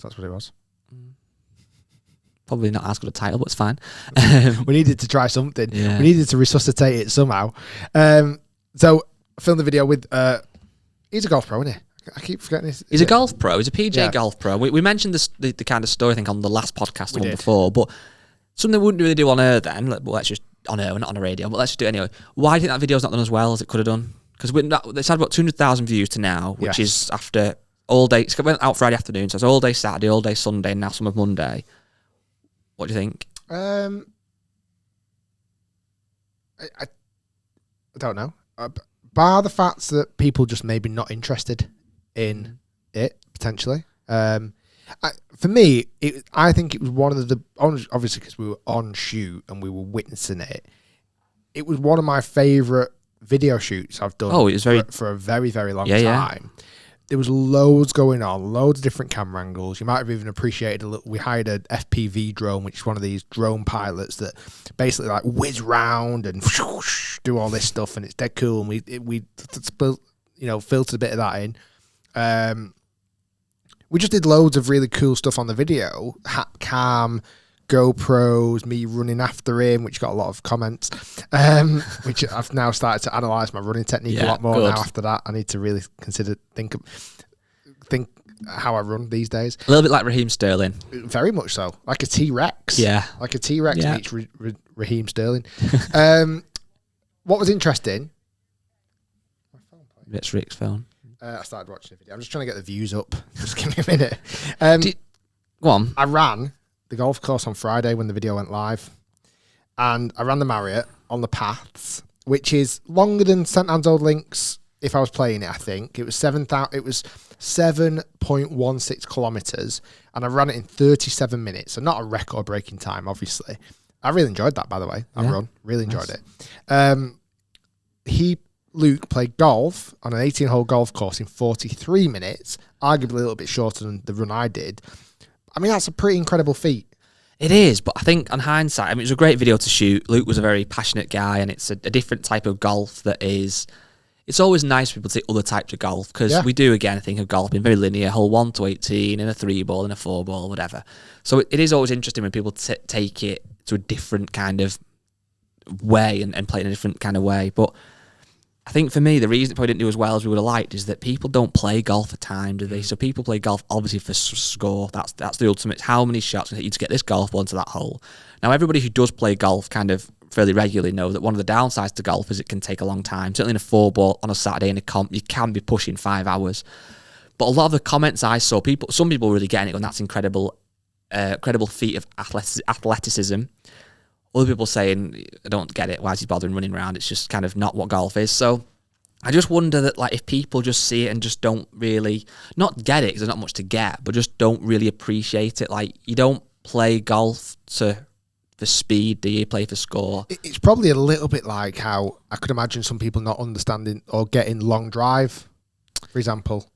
That's what it was. Probably not as good a title, but it's fine. We needed to try something. Yeah. We needed to resuscitate it somehow. So I filmed the video with... he's a golf pro, isn't he? I keep forgetting this. He's a golf pro. He's a PGA golf pro. We mentioned the kind of story, I think, on the last podcast before, but something we wouldn't really do on air then. Let's just... on air, not on a radio, but let's just do it anyway. Why do you think that video's not done as well as it could have done? Because it's had about 200,000 views to now, which is after all day... It went out Friday afternoon, so it's all day Saturday, all day Sunday, and now some of Monday. What do you think? I don't know. Bar the fact that people just maybe not interested in it potentially. For me, I think it was one of the obviously because we were on shoot and we were witnessing it. It was one of my favourite video shoots I've done. Oh, it was for a very, very long time. Yeah. There was loads going on, loads of different camera angles. You might have even appreciated a little. We hired an FPV drone, which is one of these drone pilots that basically like whiz round and do all this stuff, and it's dead cool. And we filtered a bit of that in. We just did loads of really cool stuff on the video. Hat cam, GoPros, me running after him, which got a lot of comments. Which I've now started to analyse my running technique a lot more now. After that, I need to really think how I run these days. A little bit like Raheem Sterling. Very much so, like a T-Rex. Yeah, like a T-Rex meets Raheem Sterling. What was interesting? It's Rick's phone. I started watching the video. I'm just trying to get the views up. Just give me a minute. Go on. I ran the golf course on Friday when the video went live, and I ran the Marriott on the paths, which is longer than St Anne's Old Links. If I was playing it, I think it was 7.16 kilometers, and I ran it in 37 minutes. So not a record-breaking time, obviously. I really enjoyed that, by the way. That run, really enjoyed it. Luke played golf on an 18-hole golf course in 43 minutes, arguably a little bit shorter than the run I did. I mean, that's a pretty incredible feat. It is, but I think on hindsight, I mean, it was a great video to shoot. Luke was a very passionate guy, and it's a different type of golf that is... It's always nice for people to see other types of golf, because we do, again, think of golf being very linear, hole 1 to 18, in a 3-ball, in a 4-ball, whatever. So it is always interesting when people take it to a different kind of way and play in a different kind of way. But I think for me, the reason it probably didn't do as well as we would have liked is that people don't play golf for time, do they? So people play golf obviously for score. That's the ultimate. How many shots can you to get this golf ball into that hole? Now, everybody who does play golf kind of fairly regularly know that one of the downsides to golf is it can take a long time. Certainly in a 4-ball on a Saturday in a comp, you can be pushing 5 hours. But a lot of the comments I saw, some people really getting it, and that's incredible feat of athleticism. Other people saying, I don't get it, why is he bothering running around? It's just kind of not what golf is. So I just wonder that, like, if people just see it and just don't really, not get it because there's not much to get, but just don't really appreciate it. Like, you don't play golf for speed, do you? Play for score. It's probably a little bit like how I could imagine some people not understanding or getting long drive, for example.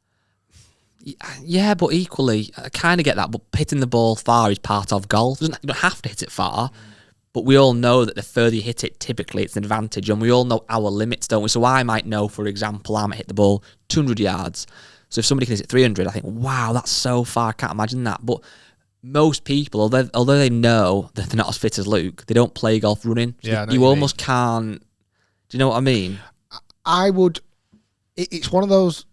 Yeah, but equally, I kind of get that, but hitting the ball far is part of golf. You don't have to hit it far. But we all know that the further you hit it, typically it's an advantage. And we all know our limits, don't we? So I might know, for example, I might hit the ball 200 yards. So if somebody can hit it 300, I think, wow, that's so far. I can't imagine that. But most people, although they know that they're not as fit as Luke, they don't play golf running. So yeah, you almost can't. Do you know what I mean? I would. It's one of those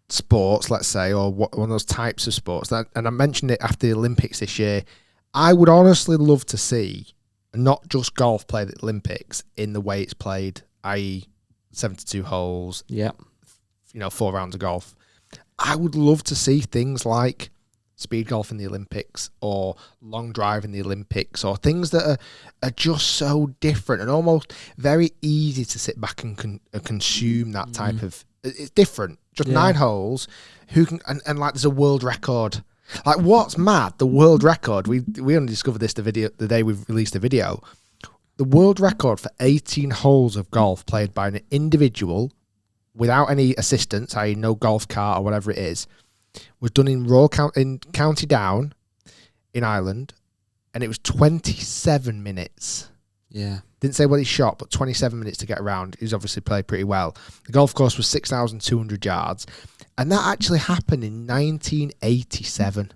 sports, let's say, or one of those types of sports. And I mentioned it after the Olympics this year. I would honestly love to see not just golf play the Olympics in the way it's played, i.e. 72 holes, 4 rounds of golf. I would love to see things like speed golf in the Olympics or long drive in the Olympics, or things that are just so different and almost very easy to sit back and consume that type of... It's different. Just 9 holes. Who can and like there's a world record. Like, what's mad? The world record. We only discovered this the day we released the video. The world record for 18 holes of golf played by an individual without any assistance, i.e. no golf cart or whatever it is, was done in County Down in Ireland, and it was 27 minutes. Yeah. Didn't say what he shot, but 27 minutes to get around. He's obviously played pretty well. The golf course was 6,200 yards. And that actually happened in 1987.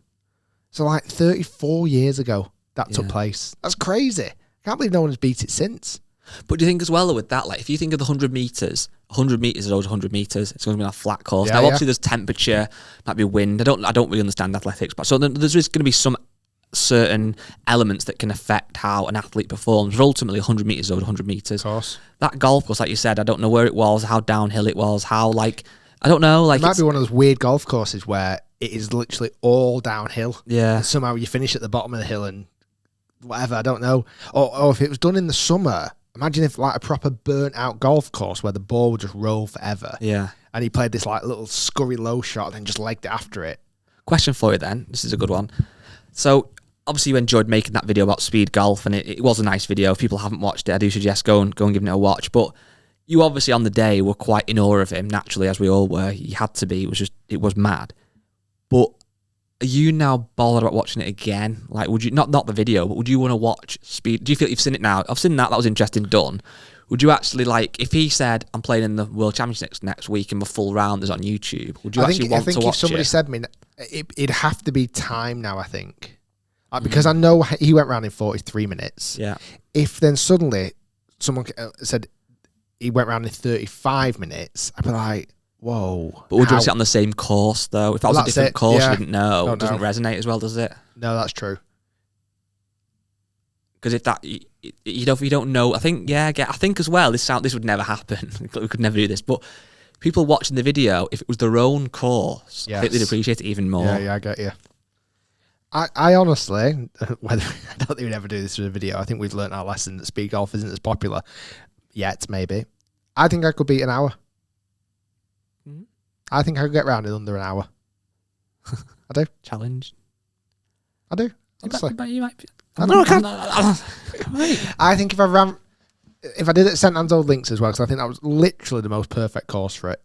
So like 34 years ago that took place. That's crazy. I can't believe no one has beat it since. But do you think as well with that, like if you think of the 100 metres, 100 metres is always 100 metres. It's going to be on a flat course. Now obviously there's temperature, might be wind. I don't really understand athletics, but so there's going to be some certain elements that can affect how an athlete performs. But ultimately 100 metres is over 100 metres. Of course. That golf course, like you said, I don't know where it was, how downhill it was, how like... I don't know. Like, it might be one of those weird golf courses where it is literally all downhill. Yeah. And somehow you finish at the bottom of the hill and whatever, I don't know. Or if it was done in the summer, imagine if like a proper burnt out golf course where the ball would just roll forever. Yeah. And he played this like little scurry low shot and then just legged it after it. Question for you then. This is a good one. So obviously you enjoyed making that video about speed golf, and it was a nice video. If people haven't watched it, I do suggest go and giving it a watch. But you obviously on the day were quite in awe of him, naturally, as we all were. You had to be. It was mad. But are you now bothered about watching it again? Like, would you not the video, but would you want to watch speed? Do you feel you've seen it now? I've seen that. That was interesting done. Would you actually like if he said I'm playing in the World Championships next week and my full round is on YouTube? Would you actually want to watch it? I think if somebody said me, it'd have to be time now. I think because I know he went round in 43 minutes. Yeah. If then suddenly someone said he went round in 35 minutes, I'd be like, whoa. But would you want to sit on the same course though? If that was a different course, you didn't know. Don't it doesn't resonate as well, does it? No, that's true. Because if that you don't know, I think as well. This would never happen. We could never do this. But people watching the video, if it was their own course, I think they'd appreciate it even more. Yeah, I get you. I honestly, whether I don't think we'd ever do this with a video. I think we've learned our lesson that speed golf isn't as popular yet. Maybe I think I could beat an hour. Mm-hmm. I think I could get round in under an hour. I do. Challenge. I do. Honestly. But you might be. I think if I did it at St Anne's Old Links as well, because I think that was literally the most perfect course for it,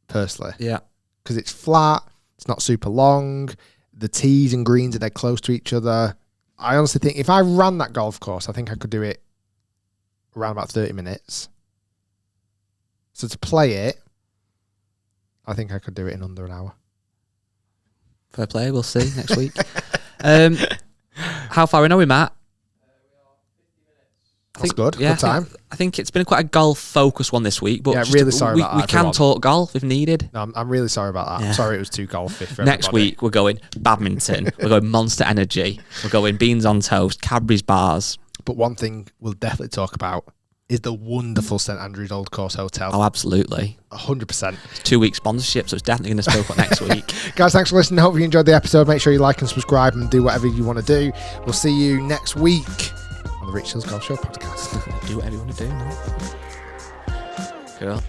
personally. Yeah. Because it's flat, it's not super long, the tees and greens are dead close to each other. I honestly think if I ran that golf course, I think I could do it around about 30 minutes. So to play it, I think I could do it in under an hour. Fair play, we'll see next week. How far in are we, Matt? That's good. Good time. I think it's been quite a golf-focused one this week. But yeah, really sorry about that. We can talk golf if needed. No, I'm really sorry about that. Yeah. I'm sorry it was too golfy for Next everybody. week, we're going badminton. We're going Monster Energy. We're going beans on toast, Cadbury's bars. But one thing we'll definitely talk about is the wonderful St Andrews Old Course Hotel. Oh, absolutely. 100%. It's 2-week sponsorship, so it's definitely going to spoke up next week. Guys, thanks for listening. Hope you enjoyed the episode. Make sure you like and subscribe and do whatever you want to do. We'll see you next week on the Rich Shiels Golf Show podcast. Do whatever you want to do, man. Cool.